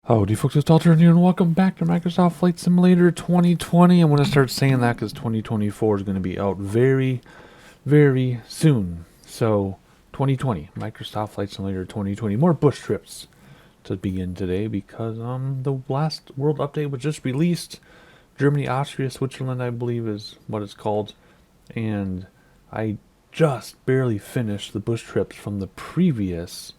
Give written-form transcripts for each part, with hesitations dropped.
Howdy folks, it's Dalton here and welcome back to Microsoft Flight Simulator 2020. I'm going to start saying that because 2024 is going to be out very, very soon. So 2020, Microsoft Flight Simulator 2020. More bush trips to begin today because the last world update was just released. Germany, Austria, Switzerland, I believe is what it's called. And I just barely finished the bush trips from the previous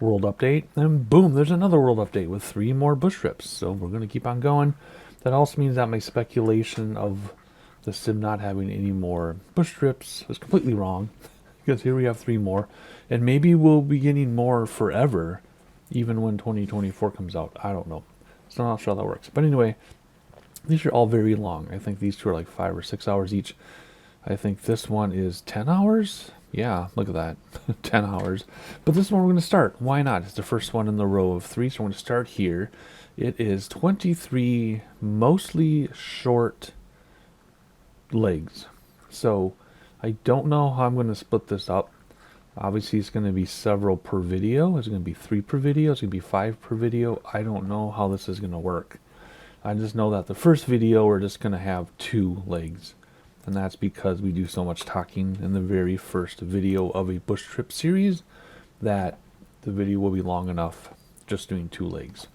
world update, and boom, there's another world update with 3 more bush trips. So we're going to keep on going. That also means that my speculation of the sim not having any more bush trips is completely wrong, because here we have 3 more, and maybe we'll be getting more forever, even when 2024 comes out. I don't know. So I'm not sure how that works. But anyway, these are all very long. I think these 2 are like 5 or 6 hours each. I think this one is 10 hours. Yeah, look at that. 10 hours. But this one we're going to start. Why not? It's the first one in the row of 3, so we're going to start here. It is 23 mostly short legs. So I don't know how I'm going to split this up. Obviously, it's going to be several per video. It's going to be 3 per video. It's going to be 5 per video. I don't know how this is going to work. I just know that the first video we're just going to have 2 legs. And that's because we do so much talking in the very first video of a bush trip series that the video will be long enough just doing 2 legs.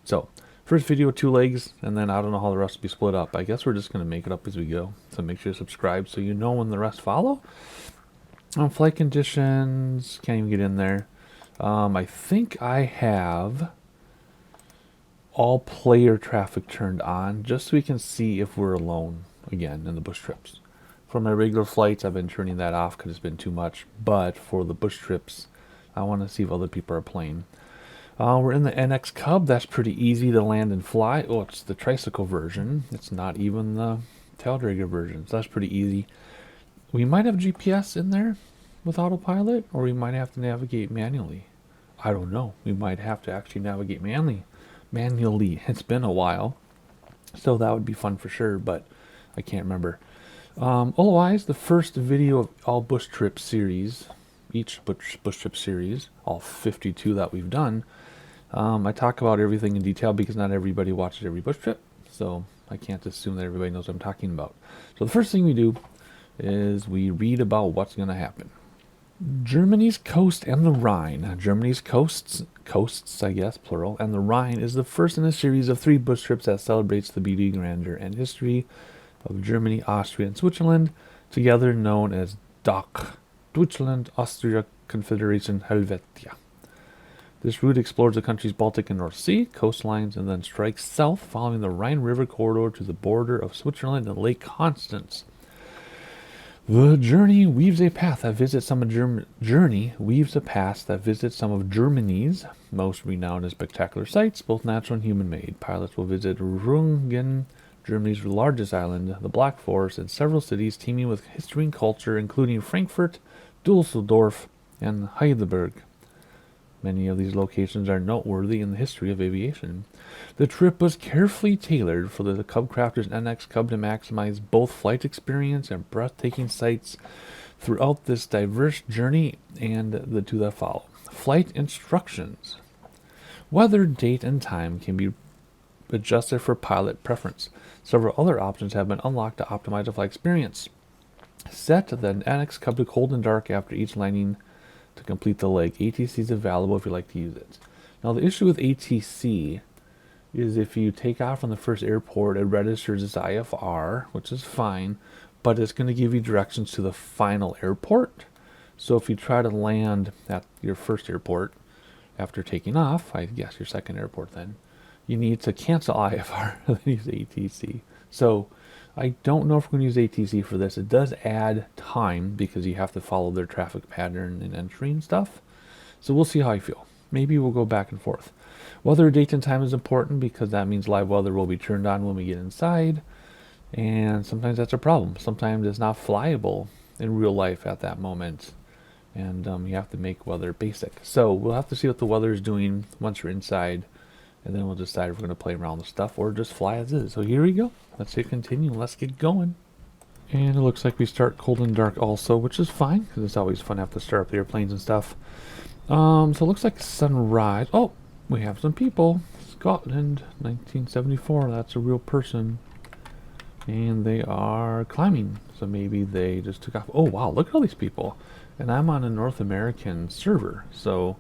So, first video 2 legs, and then I don't know how the rest will be split up. I guess we're just going to make it up as we go. So make sure to subscribe so you know when the rest follow. Flight conditions, can't even get in there. I think I have all player traffic turned on just so we can see if we're alone again in the bush trips. For my regular flights, I've been turning that off because it's been too much, but for the bush trips, I want to see if other people are playing. We're in the NXCub. That's pretty easy to land and fly. Oh, it's the tricycle version. It's not even the taildragger version, so that's pretty easy. We might have GPS in there with autopilot, or we might have to navigate manually. I don't know. We might have to actually navigate manually. It's been a while, so that would be fun for sure, but I can't remember. Otherwise, the first video of all bush trip series, each bush trip series, all 52 that we've done, I talk about everything in detail because not everybody watches every bush trip, so I can't assume that everybody knows what I'm talking about. So the first thing we do is we read about what's going to happen. Germany's coast and the Rhine. Germany's coasts, I guess, plural, and the Rhine is the first in a series of 3 bush trips that celebrates the beauty, grandeur, and history of Germany, Austria, and Switzerland, together known as EDAH, Deutschland, Austria, Confederation, Helvetia. This route explores the country's Baltic and North Sea coastlines and then strikes south following the Rhine River corridor to the border of Switzerland and Lake Constance. The journey weaves a path that visits some of Germany's most renowned and spectacular sites, both natural and human-made. Pilots will visit Rügen, Germany's largest island, the Black Forest, and several cities teeming with history and culture, including Frankfurt, Düsseldorf, and Heidelberg. Many of these locations are noteworthy in the history of aviation. The trip was carefully tailored for the CubCrafters NXCub to maximize both flight experience and breathtaking sights throughout this diverse journey and the 2 that follow. Flight instructions. Weather, date, and time can be adjusted for pilot preference. Several other options have been unlocked to optimize the flight experience. Set the NXCub to cold and dark after each landing to complete the leg. ATC is available if you like to use it. Now the issue with ATC is if you take off from the first airport, it registers as IFR, which is fine, but it's going to give you directions to the final airport. So if you try to land at your first airport after taking off, I guess your second airport then, you need to cancel IFR and then use ATC. So I don't know if we're going to use ATC for this. It does add time because you have to follow their traffic pattern and entry and stuff. So we'll see how I feel. Maybe we'll go back and forth. Weather, date, and time is important because that means live weather will be turned on when we get inside. And sometimes that's a problem. Sometimes it's not flyable in real life at that moment. And you have to make weather basic. So we'll have to see what the weather is doing once we're inside. And then we'll decide if we're going to play around with stuff or just fly as is. So here we go. Let's hit continue. Let's get going. And it looks like we start cold and dark also, which is fine because it's always fun to have to start up the airplanes and stuff. So it looks like sunrise. Oh, we have some people. Scotland, 1974. That's a real person. And they are climbing. So maybe they just took off. Oh, wow. Look at all these people. And I'm on a North American server. So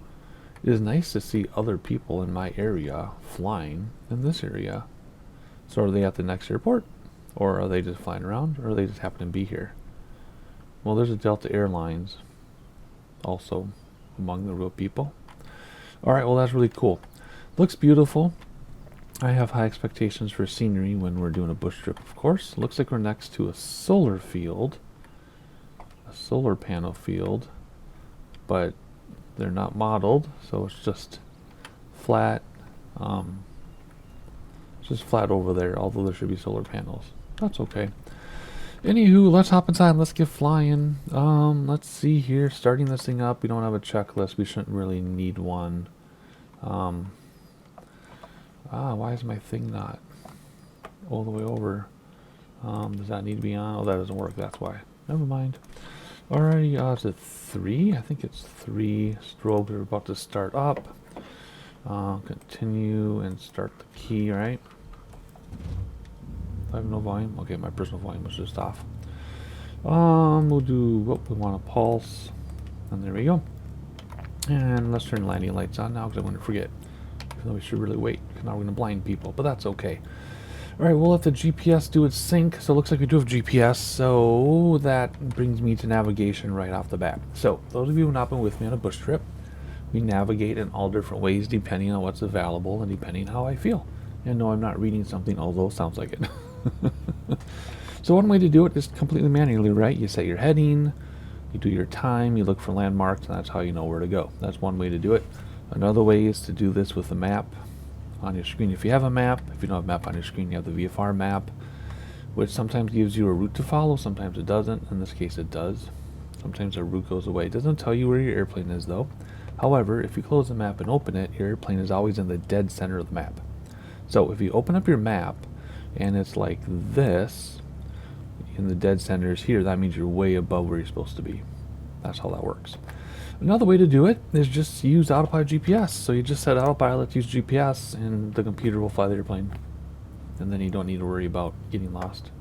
it is nice to see other people in my area flying in this area. So are they at the next airport? Or are they just flying around? Or are they just happen to be here? Well, there's a Delta Airlines also among the real people. Alright, well that's really cool. Looks beautiful. I have high expectations for scenery when we're doing a bush trip, of course. Looks like we're next to a solar field. A solar panel field. But they're not modeled, so it's just flat. It's just flat over there, although there should be solar panels. That's okay. Anywho, let's hop inside and let's get flying. Let's see here. Starting this thing up, we don't have a checklist. We shouldn't really need one. Why is my thing not all the way over? Does that need to be on? Oh, that doesn't work. That's why. Never mind. Alrighty, is it 3? I think it's 3 strobes are about to start up. Continue and start the key, right? I have no volume. Okay, my personal volume was just off. We'll do what we want to pulse. And there we go. And let's turn landing lights on now because I'm going to forget. Even though we should really wait, because now we're going to blind people, but that's okay. Alright, we'll let the GPS do its sync. So it looks like we do have GPS, so that brings me to navigation right off the bat. So, those of you who have not been with me on a bush trip, we navigate in all different ways depending on what's available and depending on how I feel. And no, I'm not reading something, although it sounds like it. So one way to do it is completely manually, right? You set your heading, you do your time, you look for landmarks, and that's how you know where to go. That's one way to do it. Another way is to do this with a map on your screen. If you have a map, if you don't have a map on your screen, you have the VFR map, which sometimes gives you a route to follow, sometimes it doesn't. In this case it does. Sometimes a route goes away. It doesn't tell you where your airplane is though. However, if you close the map and open it, your airplane is always in the dead center of the map. So if you open up your map and it's like this, in the dead center is here, that means you're way above where you're supposed to be. That's how that works. Another way to do it is just use autopilot GPS. So you just set autopilot to use GPS and the computer will fly the airplane. And then you don't need to worry about getting lost.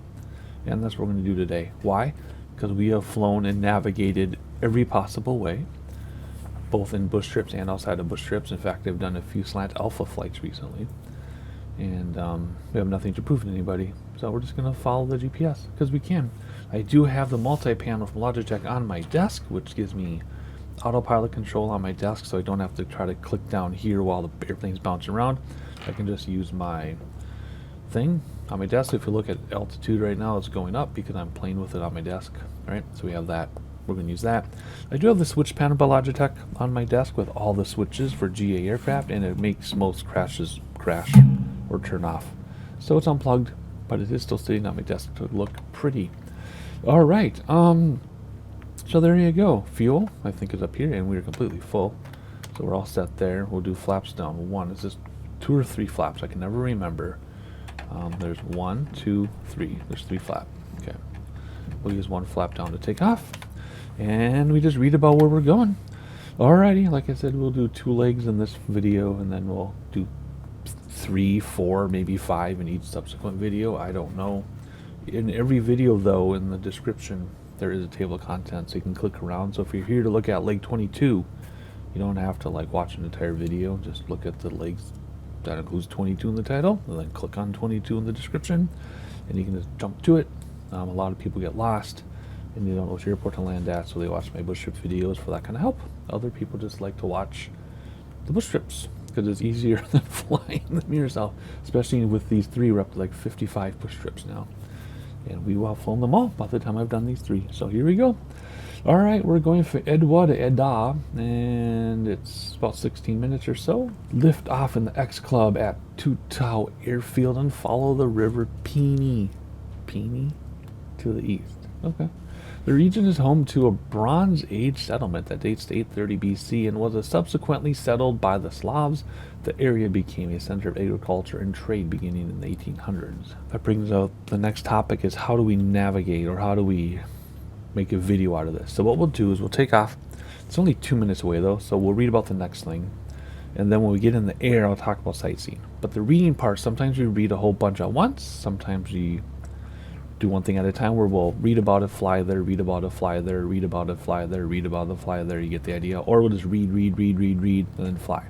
And that's what we're going to do today. Why? Because we have flown and navigated every possible way, both in bush trips and outside of bush trips. In fact, I've done a few slant alpha flights recently. And we have nothing to prove to anybody. So we're just going to follow the GPS because we can. I do have the multi-panel from Logitech on my desk, which gives me autopilot control on my desk, so I don't have to try to click down here while the airplane's bouncing around. I can just use my thing on my desk. If you look at altitude right now, it's going up because I'm playing with it on my desk. Alright, so we have that. We're going to use that. I do have the switch panel by Logitech on my desk with all the switches for GA aircraft, and it makes most crashes crash or turn off. So it's unplugged, but it is still sitting on my desk to look pretty. Alright, so there you go. Fuel, I think, is up here, and we're completely full. So we're all set there. We'll do flaps down. 1. Is this 2 or 3 flaps? I can never remember. There's 1, 2, 3. There's 3 flap. Okay. We'll use 1 flap down to take off. And we just read about where we're going. Alrighty, like I said, we'll do 2 legs in this video, and then we'll do 3, 4, maybe 5 in each subsequent video. I don't know. In every video, though, in the description, there is a table of contents, so you can click around. So if you're here to look at leg 22, you don't have to like watch an entire video. Just look at the legs that includes 22 in the title, and then click on 22 in the description, and you can just jump to it. A lot of people get lost, and they don't know which airport to land at, so they watch my bush trip videos for that kind of help. Other people just like to watch the bush trips because it's easier than flying them yourself, especially with these 3. We're up to like 55 bush trips now. And we will have flown them all by the time I've done these 3. So here we go. Alright, we're going from EDUW to EDAH, and it's about 16 minutes or so. Lift off in the NXCub at Tutow Airfield and follow the river Peenemünde to the east. Okay. The region is home to a Bronze Age settlement that dates to 830 BC and was subsequently settled by the Slavs. The area became a center of agriculture and trade beginning in the 1800s. That brings up the next topic is how do we navigate, or how do we make a video out of this? So what we'll do is we'll take off. It's only 2 minutes away though, so we'll read about the next thing. And then when we get in the air, I'll talk about sightseeing. But the reading part, sometimes we read a whole bunch at once. Sometimes we do one thing at a time where we'll read about it, fly there, read about it, fly there, read about it, fly there, read about it, fly there. You get the idea. Or we'll just read, and then fly.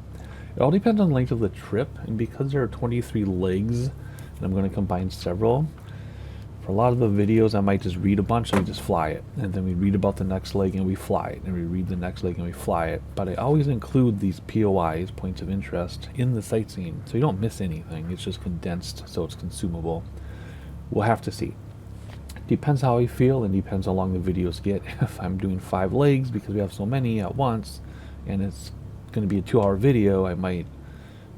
It all depends on the length of the trip. And because there are 23 legs, and I'm going to combine several, for a lot of the videos, I might just read a bunch and we just fly it. And then we read about the next leg and we fly it. And we read the next leg and we fly it. But I always include these POIs, points of interest, in the sightseeing. So you don't miss anything. It's just condensed so it's consumable. We'll have to see. Depends how I feel and depends how long the videos get. If I'm doing 5 legs because we have so many at once and it's going to be a 2-hour video, I might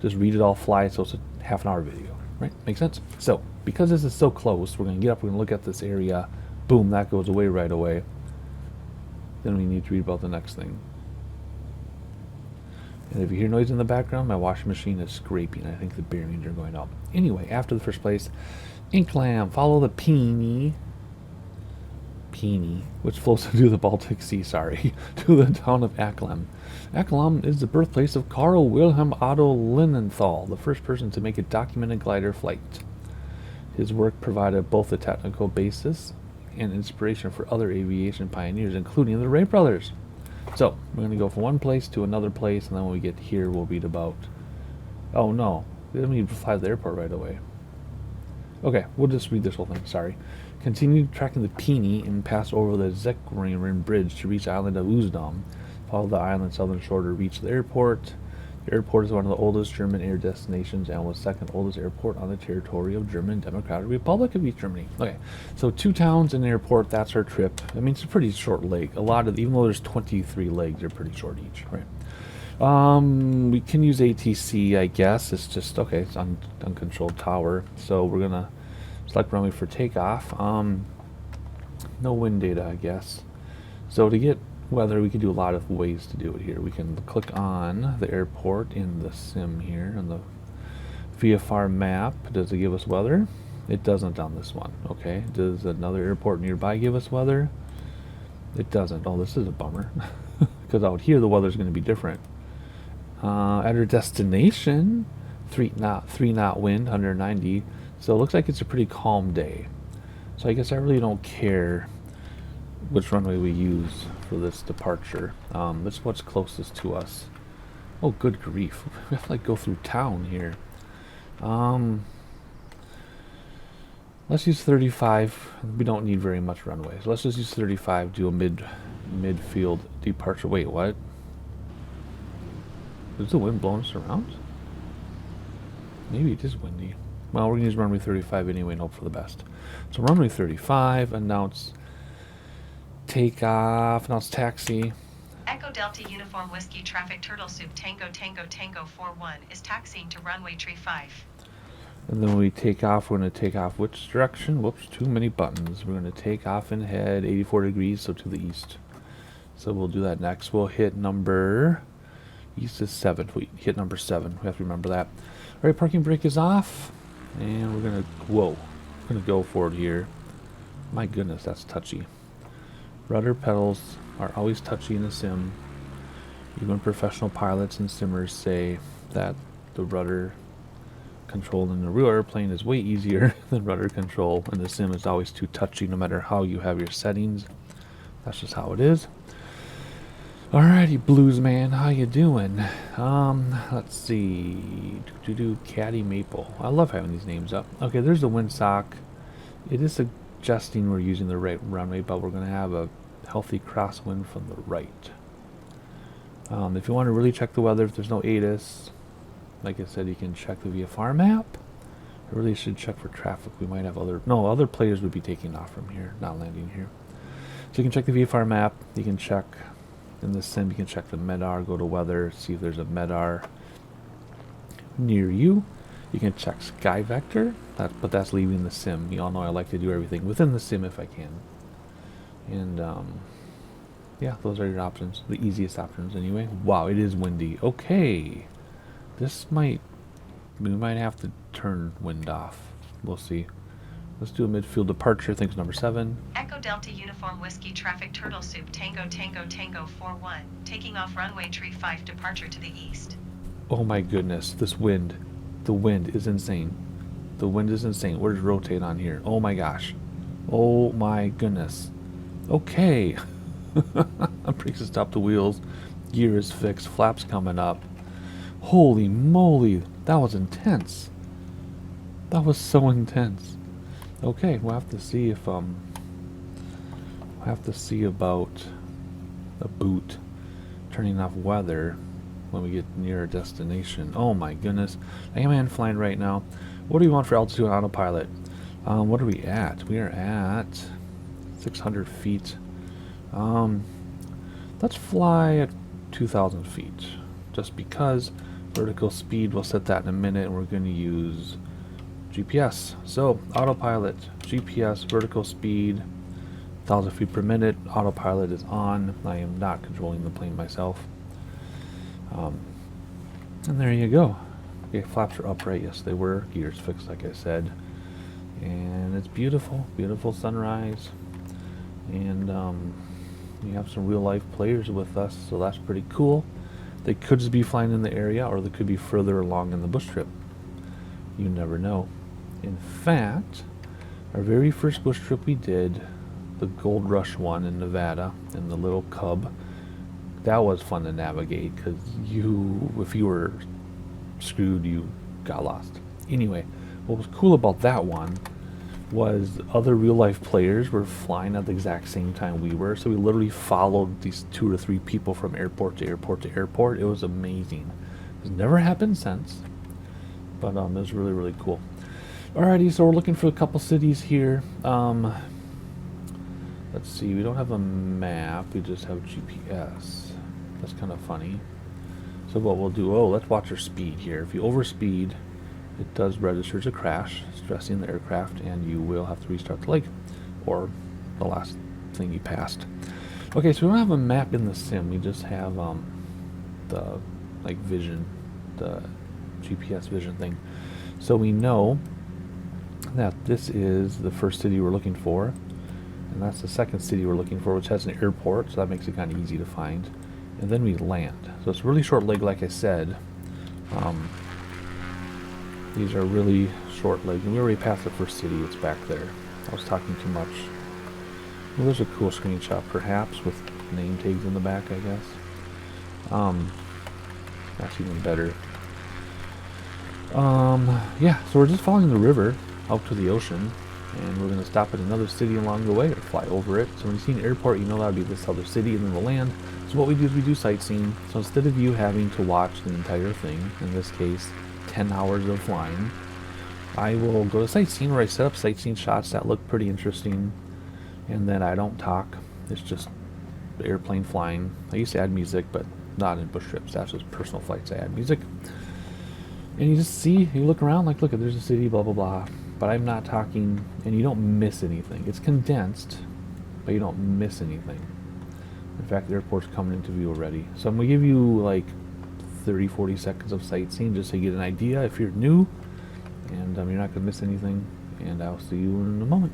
just read it all, fly it, so it's a half-an-hour video. Right? Make sense? So, because this is so close, we're going to get up, we're going to look at this area. Boom, that goes away right away. Then we need to read about the next thing. And if you hear noise in the background, my washing machine is scraping. I think the bearings are going up. Anyway, after the first place, Inklam, follow the Peenemünde, which flows into the Baltic Sea, to the town of Acklam. Acklam is the birthplace of Carl Wilhelm Otto Linenthal, the first person to make a documented glider flight. His work provided both a technical basis and inspiration for other aviation pioneers, including the Wright brothers. So, we're going to go from one place to another place, and then when we get here, we'll read about... Oh, no. We don't need to fly to the airport right away. Okay, we'll just read this whole thing, sorry. Continue tracking the Peene and pass over the Zechringen Bridge to reach the island of Usedom. Follow the island's southern shore to reach the airport. The airport is one of the oldest German air destinations and was the second oldest airport on the territory of German Democratic Republic of East Germany. Okay, so 2 towns and an airport, that's our trip. I mean, it's a pretty short leg. A lot of, even though there's 23 legs, they're pretty short each, right? We can use ATC, I guess. It's just, okay, it's uncontrolled tower. So we're going to select runway for takeoff. No wind data, I guess. So to get weather, we can do a lot of ways to do it here. We can click on the airport in the sim here, on the VFR map. Does it give us weather? It doesn't on this one. Okay. Does another airport nearby give us weather? It doesn't. Oh, this is a bummer. Because out here the weather's going to be different. At our destination, 3 knot wind, 190. So it looks like it's a pretty calm day. So I guess I really don't care which runway we use for this departure. This is what's closest to us. Oh, good grief. We have to like go through town here. Let's use 35. We don't need very much runway. So let's just use 35, do a midfield departure. Wait, what? Is the wind blowing us around? Maybe it is windy. Well, we're going to use runway 35 anyway and hope for the best. So runway 35, announce takeoff, announce taxi. Echo Delta Uniform Whiskey Traffic Turtle Soup Tango 41 is taxiing to runway 35. And then when we take off, we're going to take off which direction? Whoops, too many buttons. We're going to take off and head 84 degrees, so to the east. So we'll do that next. We'll hit number... East is 7. We hit number 7. We have to remember that. Alright, parking brake is off. And we're going to... Whoa. We're going to go for it here. My goodness, that's touchy. Rudder pedals are always touchy in a sim. Even professional pilots and simmers say that the rudder control in the real airplane is way easier than rudder control in the sim. It's always too touchy no matter how you have your settings. That's just how it is. Alrighty, Blues Man, how you doing? Let's see. Caddy Maple. I love having these names up. Okay, there's the windsock. It is suggesting we're using the right runway, but we're going to have a healthy crosswind from the right. If you want to really check the weather, if there's no ATIS, like I said, you can check the VFR map. I really should check for traffic. We might have other players would be taking off from here, not landing here. So you can check the VFR map. You can check in the sim. You can check the MEDAR. Go to weather. See if there's a MEDAR near you. You can check Sky Vector, but that's leaving the sim. You all know I like to do everything within the sim if I can. And yeah, those are your options. The easiest options anyway. Wow, it is windy. Okay. We might have to turn wind off. We'll see. Let's do a midfield departure. I think it's number 7. Echo Delta Uniform Whiskey Traffic Turtle Soup Tango 41, taking off runway 35, departure to the east. Oh my goodness, this wind. The wind is insane. The wind is insane. Where's rotate on here? Oh my gosh. Oh my goodness. Okay. Brakes to stop the wheels. Gear is fixed. Flaps coming up. Holy moly. That was intense. That was so intense. Okay, we'll have to see if we'll have to see about a boot turning off weather when we get near our destination. Oh my goodness. I am hand flying right now. What do we want for altitude on autopilot? What are we at? We are at 600 feet. Let's fly at 2,000 feet. Just because vertical speed, we'll set that in a minute, and we're going to use GPS. So autopilot, GPS, vertical speed, 1,000 feet per minute. Autopilot is on. I am not controlling the plane myself. And there you go. Okay, flaps are upright. Yes, they were. Gears fixed, like I said. And it's beautiful, beautiful sunrise. And we have some real life players with us, so that's pretty cool. They could just be flying in the area, or they could be further along in the bush trip. You never know. In fact, our very first bush trip we did, the Gold Rush one in Nevada, in the little Cub, that was fun to navigate, because if you were screwed, you got lost. Anyway, what was cool about that one was other real life players were flying at the exact same time we were, so we literally followed these 2 or 3 people from airport to airport to airport. It was amazing. It's never happened since, but it was really, really cool. Alrighty, so we're looking for a couple cities here. Let's see, we don't have a map, we just have GPS. That's kind of funny. So what we'll do, let's watch our speed here. If you overspeed, it does register as a crash, stressing the aircraft, and you will have to restart the leg, or the last thing you passed. Okay, so we don't have a map in the sim, we just have the vision, the GPS vision thing. So we know that this is the first city we're looking for, and that's the second city we're looking for, which has an airport, so that makes it kind of easy to find. And then we land. So it's a really short leg, like I said. These are really short legs, and we already passed the first city. It's back there. I was talking too much. Well, there's a cool screenshot, perhaps, with name tags in the back, I guess. That's even better. Yeah, so we're just following the river out to the ocean, and we're going to stop at another city along the way, or fly over it. So when you see an airport, you know that would be this other city, and then we'll land. So what we do is we do sightseeing. So instead of you having to watch the entire thing, in this case 10 hours of flying, I will go to sightseeing, where I set up sightseeing shots that look pretty interesting, and then I don't talk. It's just the airplane flying. I used to add music, but not in bush trips. That's just personal flights I add music. And you just see, you look around, like, look, there's a city, blah blah blah, but I'm not talking, and you don't miss anything. It's condensed, but you don't miss anything. In fact, the airport's coming into view already. So I'm going to give you like 30-40 seconds of sightseeing just so you get an idea if you're new, and you're not going to miss anything, and I'll see you in a moment.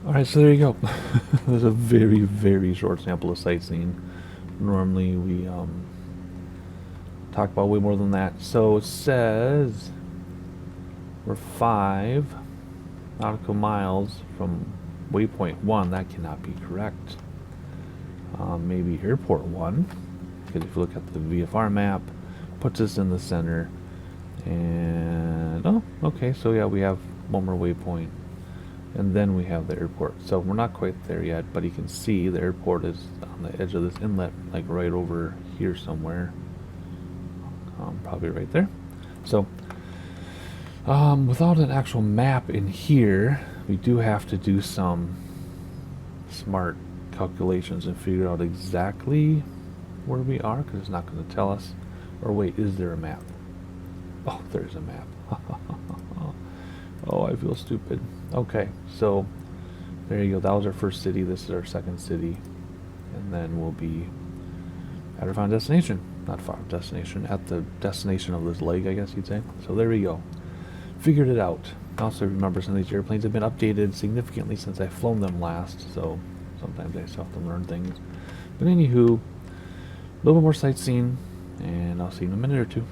Alright, so there you go. There's a very, very short sample of sightseeing. Normally we talk about way more than that. So it says we're 5 nautical miles from waypoint 1. That cannot be correct. Maybe airport 1, because if you look at the VFR map, puts us in the center. And oh, okay, so yeah, we have one more waypoint. and then we have the airport. So we're not quite there yet, but you can see the airport is on the edge of this inlet, like right over here somewhere. Probably right there. So without an actual map in here, we do have to do some smart calculations and figure out exactly where we are, because it's not going to tell us. Or wait, is there a map? Oh, there's a map. Oh, I feel stupid. Okay, so there you go. That was our first city. This is our second city. And then we'll be at our final destination. Not final destination, at the destination of this leg, I guess you'd say. So there we go. Figured it out. Also remember, some of these airplanes have been updated significantly since I've flown them last, so sometimes I still have to learn things. But anywho, a little bit more sightseeing, and I'll see you in a minute or two.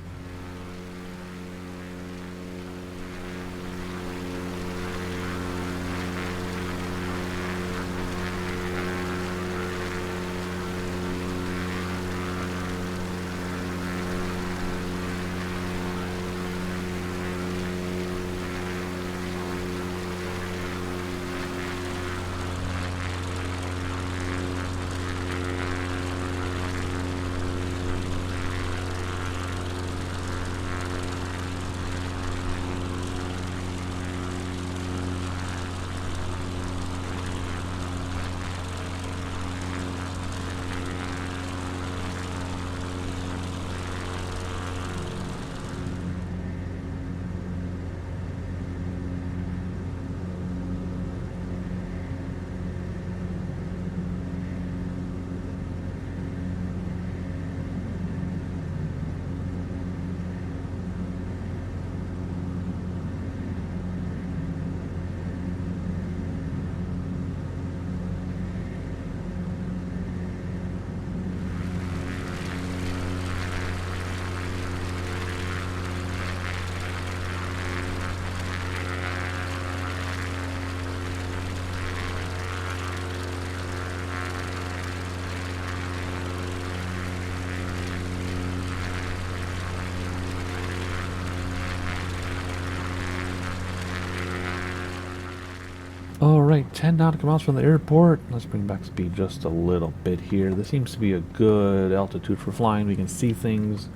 Alright, 10 nautical miles from the airport. Let's bring back speed just a little bit here. This seems to be a good altitude for flying. We can see things,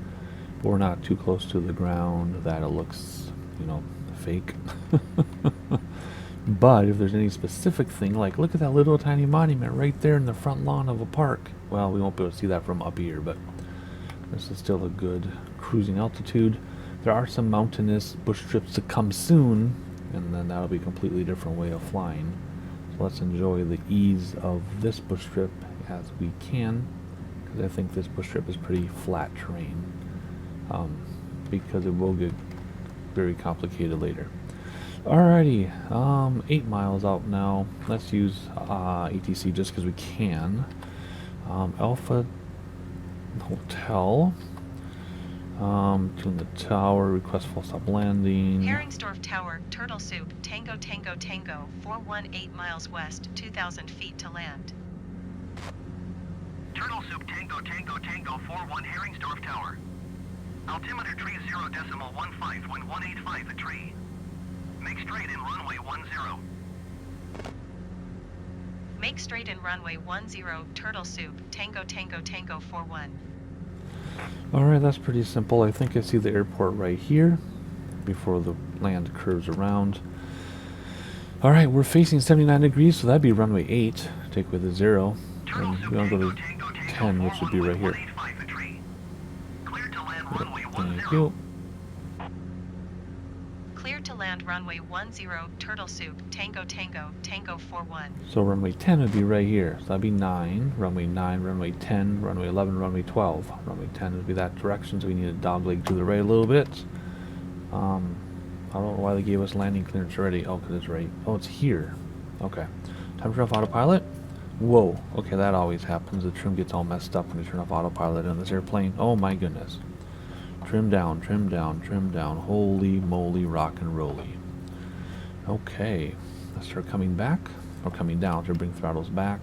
but we're not too close to the ground that it looks, you know, fake. But if there's any specific thing, like look at that little tiny monument right there in the front lawn of a park. Well, we won't be able to see that from up here, but this is still a good cruising altitude. There are some mountainous bush strips to come soon, and then that'll be a completely different way of flying. So let's enjoy the ease of this bush strip as we can, because I think this bush strip is pretty flat terrain, because it will get very complicated later. Alrighty, 8 miles out now. Let's use ATC just because we can. Alpha Hotel. Tune the tower, request full stop landing. Heringsdorf Tower, Turtle Soup, Tango Tango Tango, 418 miles west, 2,000 feet to land. Turtle Soup, Tango Tango Tango, 41 Heringsdorf Tower. Altimeter tree 0.15 when 185 a tree. Make straight in runway 10. Make straight in runway 10, Turtle Soup, Tango Tango Tango 41. Alright, that's pretty simple. I think I see the airport right here before the land curves around. Alright, we're facing 79 degrees, so that'd be runway 8. Take away the 0. And we want to go to 10, which would be right here. Thank you. Clear to land runway 10, Turtle Soup, Tango Tango Tango 41. So runway 10 would be right here. So that'd be 9, runway 9, runway 10, runway 11, runway 12. Runway 10 would be that direction, so we need a dogleg to the right a little bit. I don't know why they gave us landing clearance already. Oh, because it's right. Oh, it's here. Okay. Time to turn off autopilot. Whoa. Okay, that always happens. The trim gets all messed up when you turn off autopilot in this airplane. Oh my goodness. Trim down, trim down, trim down. Holy moly, rock and rolly. Okay. Let's start coming back. Or coming down to bring throttles back.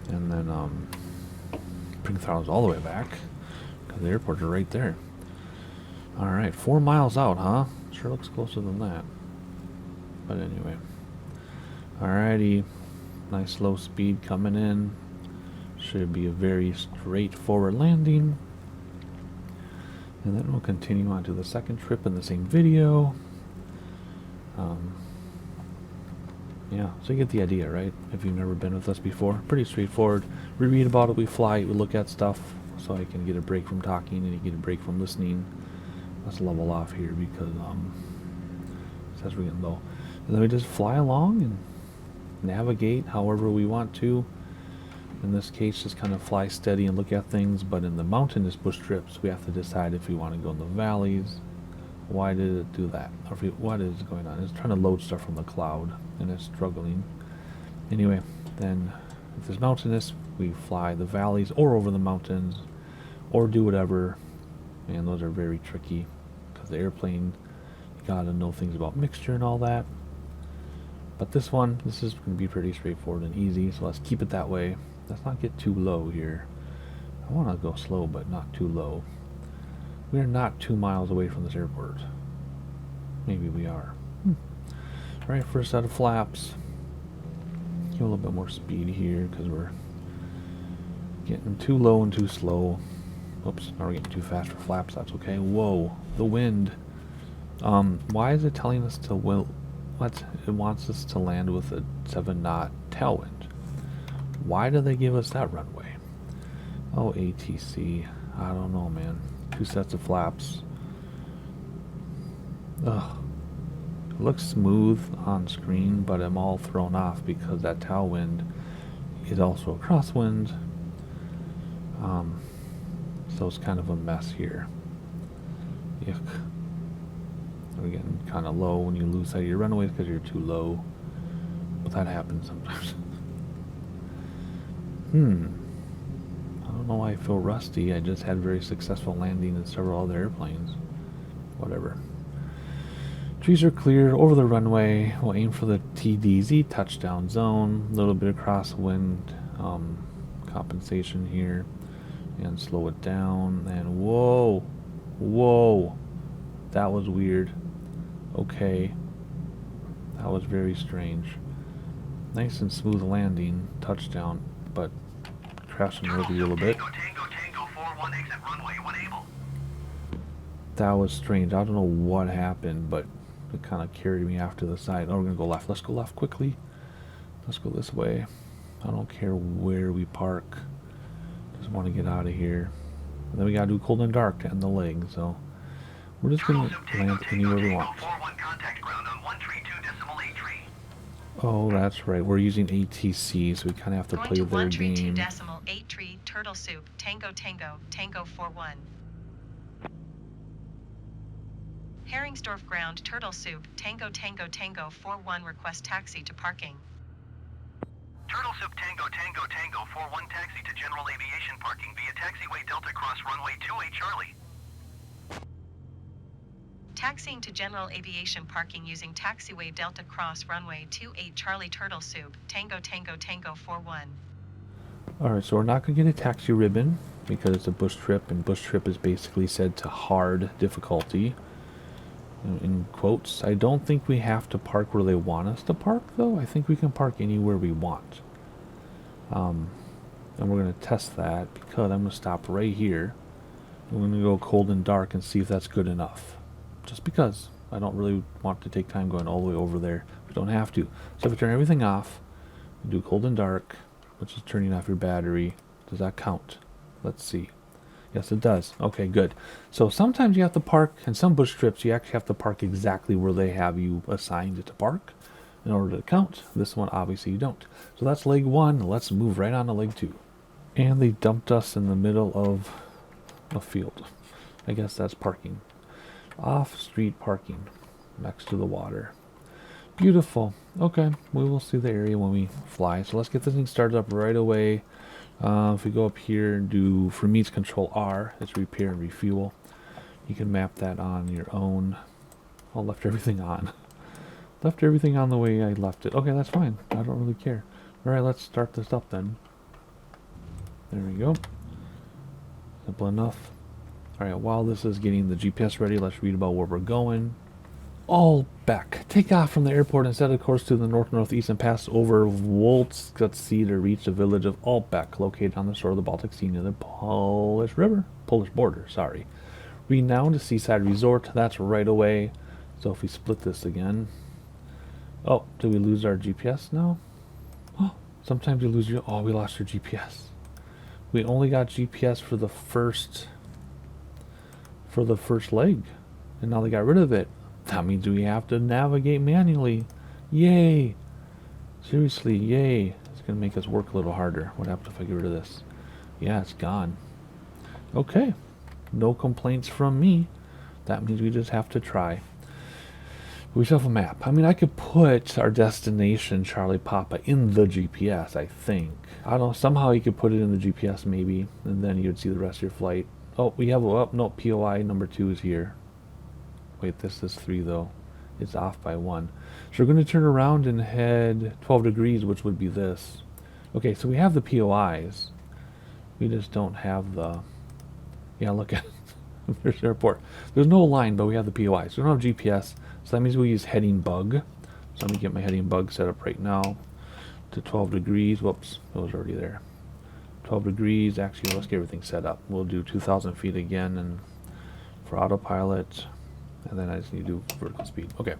And then bring throttles all the way back. Because the airports are right there. Alright, 4 miles out, huh? Sure looks closer than that. But anyway. Alrighty, nice low speed coming in. Should be a very straightforward landing. And then we'll continue on to the second trip in the same video. Yeah, so you get the idea, right? If you've never been with us before, pretty straightforward. We read about it, we fly, we look at stuff, so I can get a break from talking and you get a break from listening. Let's level off here because it says we're getting low. And then we just fly along and navigate however we want to. In this case, just kind of fly steady and look at things, but in the mountainous bush trips, we have to decide if we want to go in the valleys. Why did it do that? Or what is going on? It's trying to load stuff from the cloud, and it's struggling. Anyway, then if it's mountainous, we fly the valleys or over the mountains, or do whatever. And those are very tricky, because the airplane, you gotta know things about mixture and all that. But this is going to be pretty straightforward and easy, so let's keep it that way. Let's not get too low here. I want to go slow, but not too low. We're not 2 miles away from this airport. Maybe we are. Alright, first set of flaps. Give a little bit more speed here, because we're getting too low and too slow. Oops, now we're getting too fast for flaps. That's okay. Whoa, the wind. Why is it telling us to what? It wants us to land with a 7-knot tailwind. Why do they give us that runway? Oh, ATC. I don't know, man. 2 sets of flaps. Ugh. It looks smooth on screen, but I'm all thrown off because that tailwind is also a crosswind. So it's kind of a mess here. Yuck. We're getting kind of low when you lose sight of your runways because you're too low. But that happens sometimes. I don't know why I feel rusty. I just had very successful landing in several other airplanes. Whatever. Trees are clear over the runway. We'll aim for the TDZ touchdown zone. A little bit of crosswind compensation here. And slow it down. And whoa. Whoa. That was weird. Okay. That was very strange. Nice and smooth landing. Touchdown. But crashing over you a little bit. Tango 41 exit runway when able. That was strange. I don't know what happened, but it kind of carried me off to the side. Oh, we're going to go left. Let's go left quickly. Let's go this way. I don't care where we park. Just want to get out of here. And then we got to do cold and dark to end the leg, so we're just going to land anywhere we want. Oh, that's right. We're using ATC, so we kind of have to Going play to their game. 132.8 tree turtle soup Tango 41. Heringsdorf ground turtle soup Tango 41 request taxi to parking. Turtle Soup Tango 41 taxi to general aviation parking via taxiway Delta cross runway 28 Charlie. Taxiing to general aviation parking using taxiway Delta cross runway 28 Charlie turtle soup Tango 41. Alright, so we're not going to get a taxi ribbon because it's a bush trip, and bush trip is basically said to hard difficulty. In quotes. I don't think we have to park where they want us to park, though. I think we can park anywhere we want. And we're going to test that because I'm going to stop right here. We're going to go cold and dark and see if that's good enough. Just because I don't really want to take time going all the way over there. We don't have to. So if we turn everything off, we do cold and dark, which is turning off your battery. Does that count? Let's see. Yes, it does. Okay, good. So sometimes you have to park, in some bush trips, you actually have to park exactly where they have you assigned to park in order to count. This one, obviously, you don't. So that's leg 1. Let's move right on to leg 2. And they dumped us in the middle of a field. I guess that's parking. Off-street parking next to the water. Beautiful. Okay, we will see the area when we fly. So let's get this thing started up right away. If we go up here and do, for me it's Control R, it's repair and refuel. You can map that on your own. I left everything on. Left everything on the way I left it. Okay, that's fine. I don't really care. Alright, let's start this up then. There we go. Simple enough. Alright, while this is getting the GPS ready, let's read about where we're going. all back. Take off from the airport and set a course to the north-northeast and pass over Wolfsgatsee to reach the village of Albeck, located on the shore of the Baltic Sea near the Polish border, sorry. Renowned seaside resort, that's right away. So if we split this again. Oh, did we lose our GPS now? Oh, sometimes you lose your, oh, we lost your GPS. We only got GPS for the first leg. And now they got rid of it. That means we have to navigate manually. Yay. Seriously, yay. It's going to make us work a little harder. What happens if I get rid of this? Yeah, it's gone. Okay. No complaints from me. That means we just have to try. We still have a map. I mean, I could put our destination, Charlie Papa, in the GPS, I think. I don't know. Somehow you could put it in the GPS, maybe. And then you'd see the rest of your flight. Oh, we have, oh, no, POI number 2 is here. Wait, this is 3, though. It's off by 1. So we're going to turn around and head 12 degrees, which would be this. Okay, so we have the POIs. We just don't have the... Yeah, look at there's the airport. There's no line, but we have the POIs. We don't have GPS, so that means we use heading bug. So let me get my heading bug set up right now to 12 degrees. Whoops, it was already there. 12 degrees. Actually, let's get everything set up. We'll do 2,000 feet again, and for autopilot, and then I just need to do vertical speed. Okay.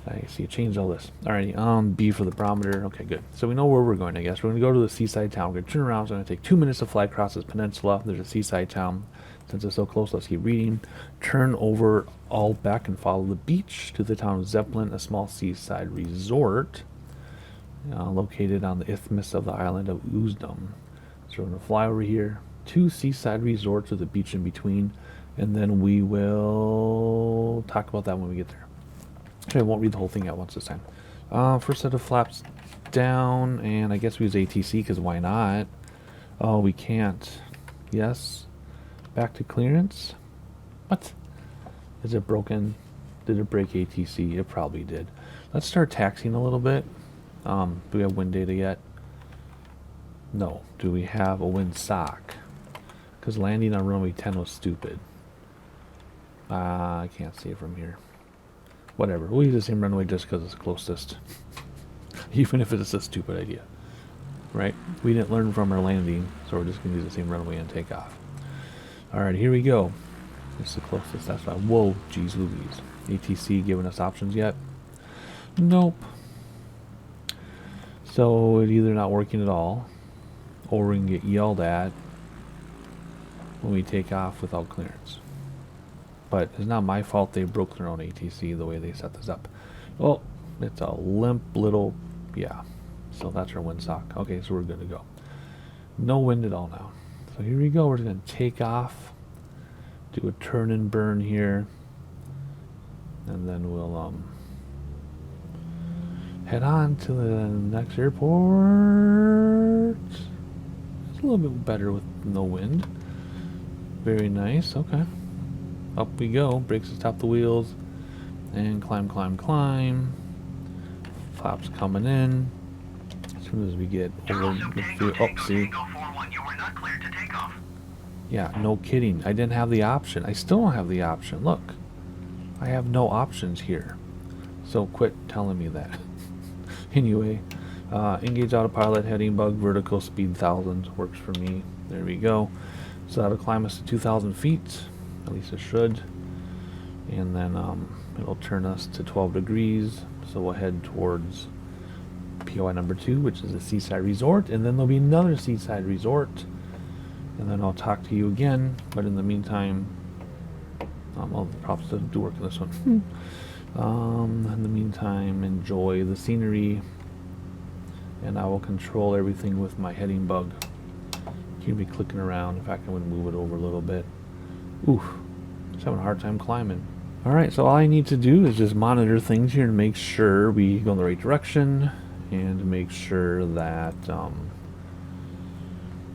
I see it changed all this. Alrighty, B for the barometer. Okay, good. So we know where we're going, I guess. We're going to go to the seaside town. We're going to turn around. It's going to take 2 minutes to fly across this peninsula. There's a seaside town. Since it's so close, let's keep reading. Turn over all back and follow the beach to the town of Zeppelin, a small seaside resort located on the isthmus of the island of Usedom. So we're going to fly over here. 2 seaside resorts with a beach in between. And then we will talk about that when we get there. Okay, I won't read the whole thing at once this time. First set of flaps down, and I guess we use ATC because why not? Oh, we can't. Yes. Back to clearance. What? Is it broken? Did it break ATC? It probably did. Let's start taxiing a little bit. Do we have wind data yet? No. Do we have a wind sock? Because landing on runway 10 was stupid. I can't see it from here. Whatever. We'll use the same runway just because it's closest. Even if it's a stupid idea. Right? We didn't learn from our landing, so we're just going to use the same runway and take off. Alright, here we go. It's the closest. That's right. Whoa, geez Louise. ATC giving us options yet? Nope. So it's either not working at all, or we can get yelled at when we take off without clearance. But it's not my fault they broke their own ATC the way they set this up. Oh, it's a limp little, yeah. So that's our windsock. Okay, so we're good to go. No wind at all now. So here we go. We're going to take off, do a turn and burn here, and then we'll head on to the next airport. It's a little bit better with no wind. Very nice. Okay. Up we go. Brakes to stop the wheels. And climb, climb, climb. Flaps coming in. As soon as we get over the field. Oh, see. Yeah, no kidding. I didn't have the option. I still don't have the option. Look. I have no options here. So quit telling me that. Anyway. Engage autopilot, heading bug, vertical speed 1000. Works for me. There we go. So that'll climb us to 2,000 feet. At least it should. And then it'll turn us to 12 degrees. So we'll head towards POI number 2, which is a seaside resort. And then there'll be another seaside resort. And then I'll talk to you again. But in the meantime, all the props doesn't do work in this one. In the meantime, enjoy the scenery. And I will control everything with my heading bug. You can be clicking around. In fact, I'm going to move it over a little bit. Oof. Just having a hard time climbing. Alright, so all I need to do is just monitor things here and make sure we go in the right direction. And make sure that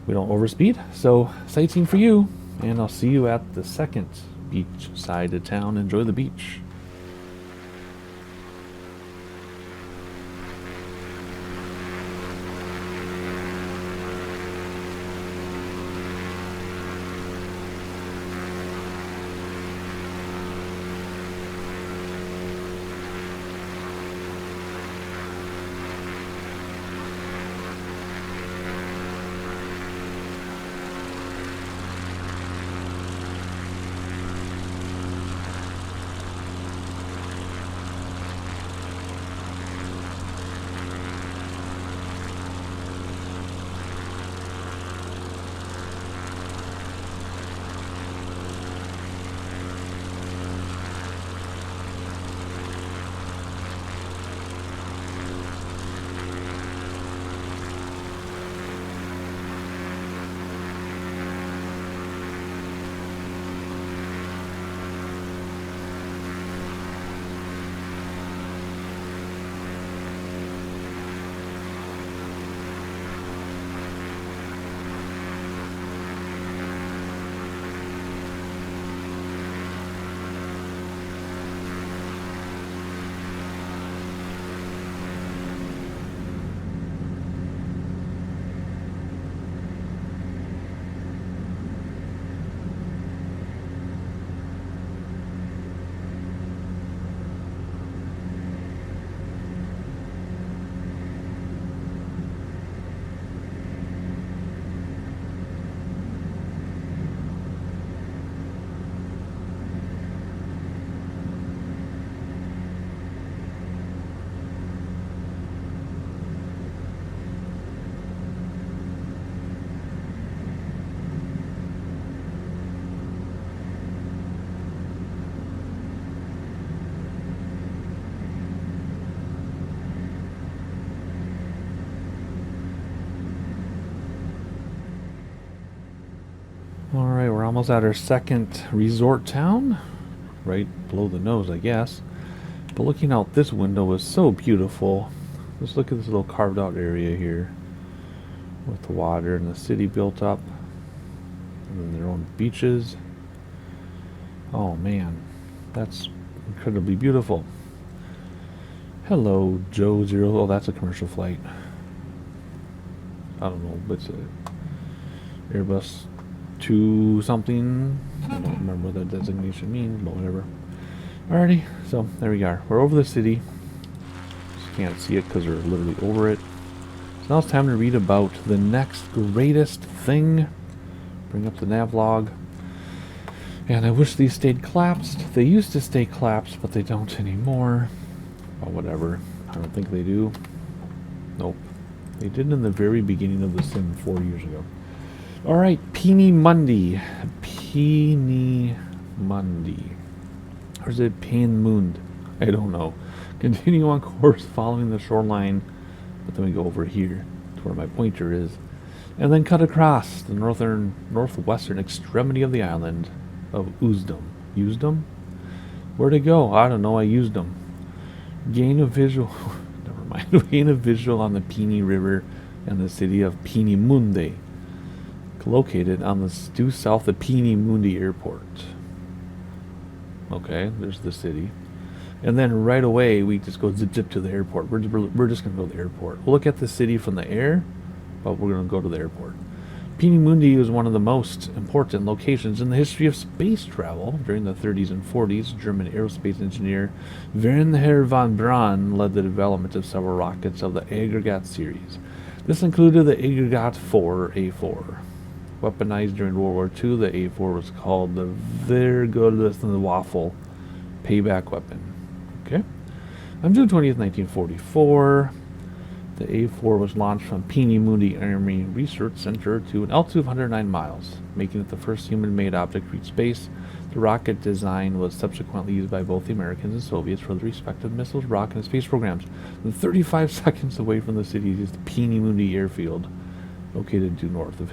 we don't overspeed. So, sightseeing for you. And I'll see you at the second beach side of town. Enjoy the beach. almost at our second resort town. Right below the nose, I guess. But looking out this window is so beautiful. Just look at this little carved out area here. With the water and the city built up. And then their own beaches. Oh man. That's incredibly beautiful. Hello, Joe Zero. Oh, that's a commercial flight. I don't know, but it's a Airbus 2 something. I don't remember what that designation means, but whatever. Alrighty, so there we are. We're over the city. Just can't see it because we're literally over it. So now it's time to read about the next greatest thing. Bring up the navlog. And I wish these stayed collapsed. They used to stay collapsed, but they don't anymore. But whatever. I don't think they do. Nope. They did in the very beginning of the sim 4 years ago. Alright, Peenemünde. Peenemünde. Or is it Peenemünde? I don't know. Continue on course following the shoreline. But then we go over here to where my pointer is. And then cut across the northwestern extremity of the island of Usedom. Usedom? Where'd it go? I don't know. I used them. Gain a visual... Never mind. Gain a visual on the Peene River and the city of Peenemünde. Located on the due south of Peenemünde Airport. Okay, there's the city. And then right away, we just go zip to the airport. We're just going to go to the airport. We'll look at the city from the air, but we're going to go to the airport. Peenemünde was one of the most important locations in the history of space travel. During the 30s and 40s, German aerospace engineer Wernher von Braun led the development of several rockets of the Aggregat series. This included the Aggregat 4 A4. Weaponized during World War II, the A4 was called the Waffle payback weapon. Okay. On June 20th, 1944, the A4 was launched from Peenemünde Army Research Center to an altitude of 109 miles, making it the first human-made object to reach space. The rocket design was subsequently used by both the Americans and Soviets for the respective missiles, rocket, and space programs. And 35 seconds away from the city is the Peenemünde Airfield, located due north. The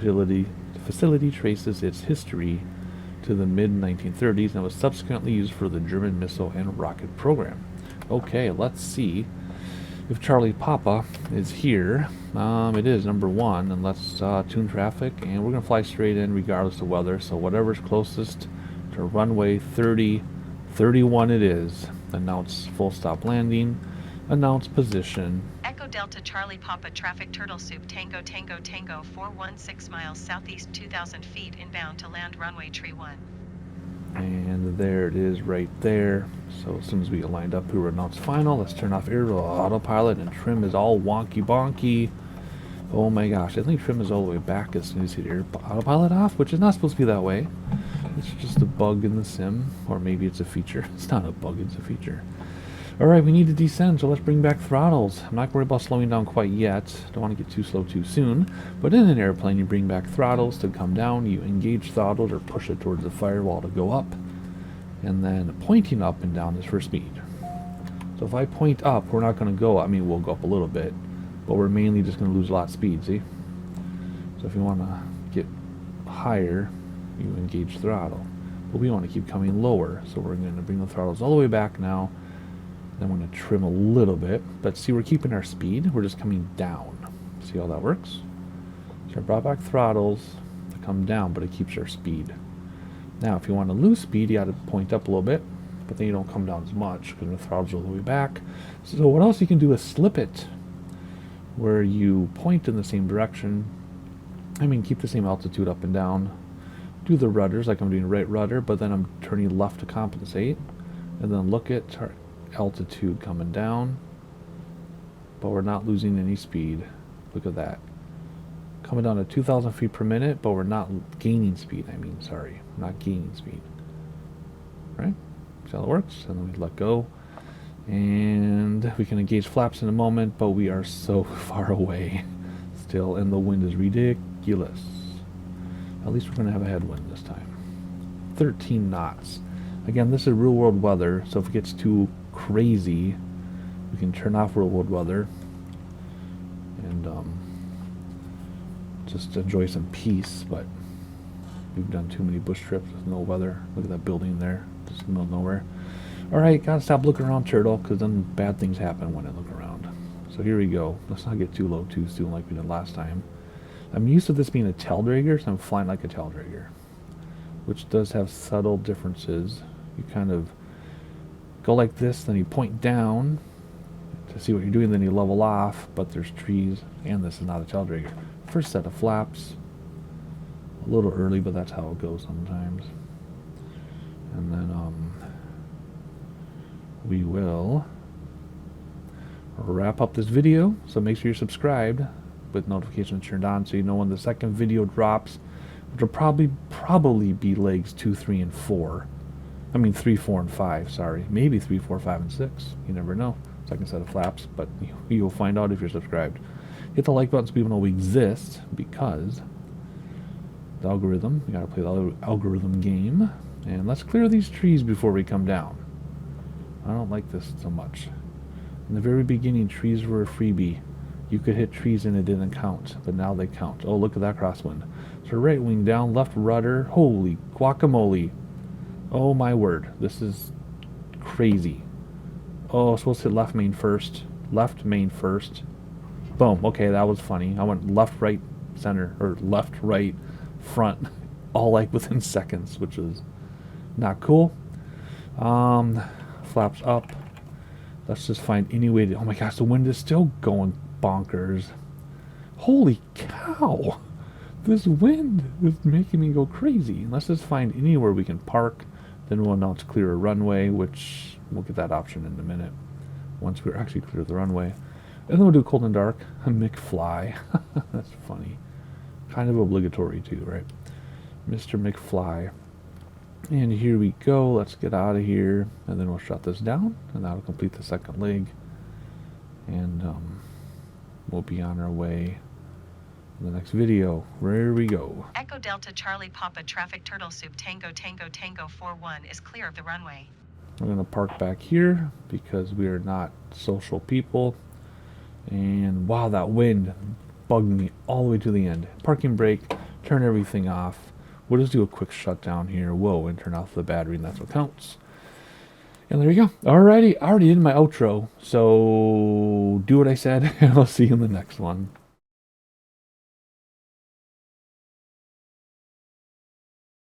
facility traces its history to the mid-1930s and was subsequently used for the German missile and rocket program. Okay, let's see if Charlie Papa is here. It is number 1, and let's tune traffic, and we're going to fly straight in regardless of weather, so whatever's closest to runway 31 it is. Announce full stop landing, announce position. Echo Delta Charlie Papa traffic turtle soup Tango Tango Tango 416 miles southeast 2,000 feet inbound to land runway tree 1. And there it is right there. So as soon as we get lined up, we will announce final. Let's turn off air autopilot, and trim is all wonky bonky. Oh my gosh, I think trim is all the way back as soon as you hit air autopilot off, which is not supposed to be that way. It's just a bug in the sim, or maybe it's a feature. It's not a bug, it's a feature. Alright, we need to descend, so let's bring back throttles. I'm not worried about slowing down quite yet. Don't want to get too slow too soon. But in an airplane, you bring back throttles to come down. You engage throttles or push it towards the firewall to go up. And then pointing up and down is for speed. So if I point up, we're not going to go, we'll go up a little bit. But we're mainly just going to lose a lot of speed, see? So if you want to get higher, you engage throttle. But we want to keep coming lower. So we're going to bring the throttles all the way back now. Then we're going to trim a little bit, but see, we're keeping our speed. We're just coming down. See how that works? So I brought back throttles to come down, but it keeps our speed. Now, if you want to lose speed, you got to point up a little bit, but then you don't come down as much because the throttles are all the way back. So what else you can do is slip it, where you point in the same direction. Keep the same altitude up and down. Do the rudders like I'm doing right rudder, but then I'm turning left to compensate, and then look at altitude coming down, but we're not losing any speed. Look at that, coming down to 2,000 feet per minute, but we're not gaining speed. Not gaining speed. Right? See how it works? And then we let go, and we can engage flaps in a moment, but we are so far away still, and the wind is ridiculous. At least we're going to have a headwind this time. 13 knots. Again, this is real world weather, so if it gets too crazy, we can turn off real world weather and just enjoy some peace. But We've done too many bush trips with no weather. Look at that building there, just in the middle of nowhere. Alright, gotta stop looking around, turtle, because then bad things happen when I look around. So here we go. Let's not get too low too soon like we did last time. I'm used to this being a tail dragger, so I'm flying like a tail dragger, which does have subtle differences. You kind of go like this, then you point down to see what you're doing, then you level off, but there's trees, and this is not a tail dragger. First set of flaps. A little early, but that's how it goes sometimes. And then we will wrap up this video, so make sure you're subscribed with notifications turned on so you know when the second video drops, which will probably be legs 2, 3, and 4. I mean 3, 4, and 5, sorry. Maybe 3, 4, 5, and 6. You never know. Second set of flaps, but you'll find out if you're subscribed. Hit the like button so people know we exist, because the algorithm, you gotta play the algorithm game. And let's clear these trees before we come down. I don't like this so much. In the very beginning, trees were a freebie. You could hit trees and it didn't count, but now they count. Oh, look at that crosswind. So right wing down, left rudder. Holy guacamole. Oh my word, this is crazy. Oh, supposed to hit left main first. Left main first. Boom. Okay, that was funny. I went left, right, center, or left, right, front, all like within seconds, which is not cool. Flaps up. Let's just find any way to... Oh my gosh, the wind is still going bonkers. Holy cow! This wind is making me go crazy. Let's just find anywhere we can park. Then we'll announce clear a runway, which we'll get that option in a minute once we're actually clear the runway. And then we'll do cold and dark. A McFly. That's funny. Kind of obligatory too, right? Mr. McFly. And here we go. Let's get out of here. And then we'll shut this down. And that'll complete the second leg. And we'll be on our way in the next video. Where we go. Echo Delta Charlie Papa Traffic Turtle Soup Tango Tango Tango 41 is clear of the runway. We're going to park back here because we are not social people. And wow, that wind bugged me all the way to the end. Parking brake, turn everything off. We'll just do a quick shutdown here. Whoa, and turn off the battery, and that's what counts. And there you go. Alrighty, I already did my outro. So do what I said, and I'll see you in the next one.